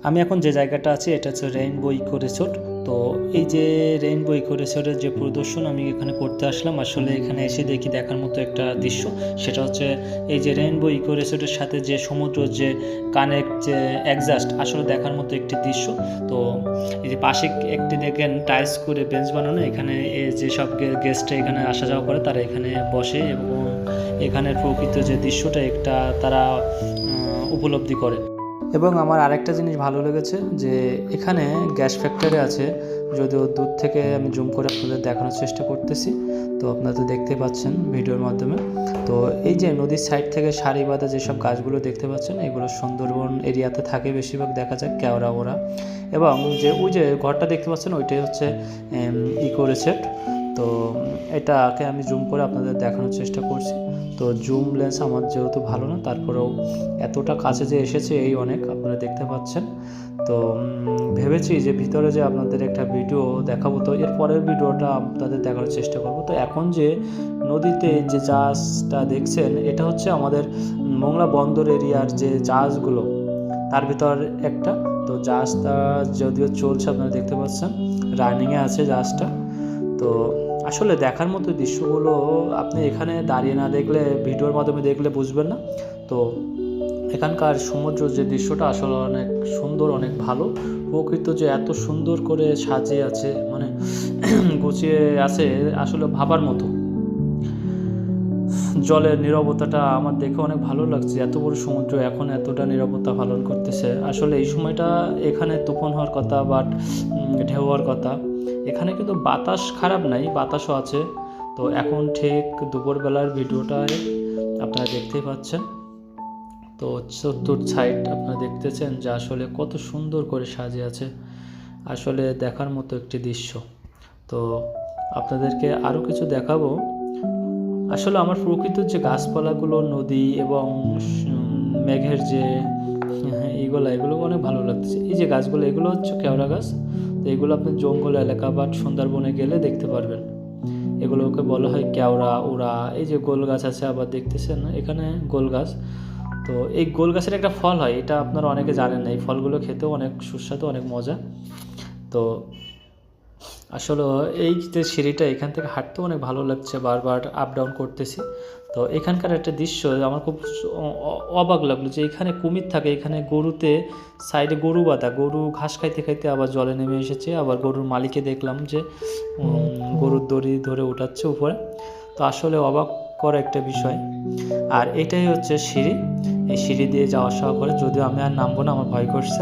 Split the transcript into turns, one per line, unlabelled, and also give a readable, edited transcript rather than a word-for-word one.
আমি এখন যে জায়গাটা আছি এটা হচ্ছে রেইনবো ইকো রিসোর্ট। তো এই যে রেইনবো ইকো রিসোর্টের যে পরিদর্শন আমি এখানে করতে আসলাম, আসলে এখানে এসে দেখি দেখার মতো একটা দৃশ্য। সেটা হচ্ছে এই যে রেইনবো ইকো রিসোর্টের সাথে যে সমুদ্র যে কানেক্ট যে অ্যাডজাস্ট, আসলে দেখার মতো একটি দৃশ্য। তো এই যে পাশে একটি দেখেন টাইলস করে বেঞ্চ বানানো, এখানে যেসব গেস্টরা এখানে আসা যাওয়া করে তারা এখানে বসে এবং এখানের প্রকৃত যে দৃশ্যটা একটা তারা উপলব্ধি করে। এবং আমার আরেকটা জিনিস ভালো লেগেছে যে এখানে গ্যাস ফ্যাক্টরি আছে, যদিও দূর থেকে আমি জুম করে আপনাদের দেখানোর চেষ্টা করতেছি, তো আপনারা তো দেখতে পাচ্ছেন ভিডিওর মাধ্যমে। তো এই যে নদীর সাইড থেকে সারি বাঁধা যেসব গাছগুলো দেখতে পাচ্ছেন, এগুলো সুন্দরবন এরিয়াতে থাকে বেশিরভাগ, দেখা যায় কেওড়া ওরা। এবং যে ওই যে ঘরটা দেখতে পাচ্ছেন ওইটাই হচ্ছে ইকো রিসোর্ট। তো এটাকে আমি জুম করে আপনাদের দেখানোর চেষ্টা করছি। তো জুম লেন্স আমার যেহেতু ভালো না, তারপরেও এতটা কাছে যে এসেছে এই অনেক, আপনারা দেখতে পাচ্ছেন। তো ভেবেছি যে ভিতরে যে আপনাদের একটা ভিডিও দেখাবো, তো এর পরের ভিডিওটা আপনাদের দেখানোর চেষ্টা করব। তো এখন যে নদীতে যে জাহাজটা দেখছেন, এটা হচ্ছে আমাদের মোংলা বন্দর এরিয়ার যে জাহাজগুলো তার ভিতর একটা। তো জাহাজটা যদিও চলছে, আপনারা দেখতে পাচ্ছেন রানিংয়ে আছে জাহাজটা। তো আসলে দেখার মতো দৃশ্যগুলো আপনি এখানে দাঁড়িয়ে না দেখলে, ভিডিওর মাধ্যমে দেখলে বুঝবেন না। তো এখানকার সমুদ্র যে দৃশ্যটা আসলে অনেক সুন্দর, অনেক ভালো। প্রকৃত যে এত সুন্দর করে সাজিয়ে আছে, মানে গুছিয়ে আছে, আসলে ভাবার মতো। জলের নীরবতাটা আমার দেখে অনেক ভালো লাগছে। এত বড় সমুদ্র এখন এতটা নীরবতা পালন করতেছে। আসলে এই সময়টা এখানে তুফান হওয়ার কথা, বাট ঢেউ হওয়ার কথা। এখানে কিন্তু বাতাস খারাপ নাই, বাতাসও আছে। তো এখন ঠিক দুপুরবেলার ভিডিওটায় আপনারা দেখতেই পাচ্ছেন। তো চতুর্থ সাইড আপনারা দেখতেছেন যে আসলে কত সুন্দর করে সাজিয়ে আছে, আসলে দেখার মতো একটি দৃশ্য। তো আপনাদেরকে আরও কিছু দেখাবো। আসলে আমার প্রকৃত যে গাছপালাগুলো, নদী এবং মেঘের যে এগুলো অনেক ভালো লাগছে। এই যে গাছগুলো, এগুলো হচ্ছে কেওড়া গাছ। তো এগুলো আপনি জঙ্গল এলাকা বা সুন্দরবনে গেলে দেখতে পারবেন। এগুলোকে বলা হয় কেওড়া ওরা। এই যে গোল গাছ আছে, আবার দেখতেছেন এখানে গোল গাছ। তো এই গোল গাছের একটা ফল হয়, এটা আপনারা অনেকে জানেন না। এই ফলগুলো খেতেও অনেক সুস্বাদু, অনেক মজা। তো আসলে এই যে সিঁড়িটা, এখান থেকে হাঁটতেও অনেক ভালো লাগছে, বারবার আপ ডাউন করতেছি। তো এখানকার একটা দৃশ্য আমার খুব অবাক লাগলো যে এখানে কুমির থাকে, এখানে গরুতে সাইডে গরু বাঁধা, গরু ঘাস খাইতে খাইতে আবার জলে নেমে এসেছে। আবার গরুর মালিককে দেখলাম যে গরুর দড়ি ধরে উঠাচ্ছে উপরে। তো আসলে অবাক করা একটা বিষয়। আর এটাই হচ্ছে সিঁড়ি, এই সিঁড়ি দিয়ে যাওয়া আসা করে, যদিও আমি আর নামবো না, আমার ভয় করছে।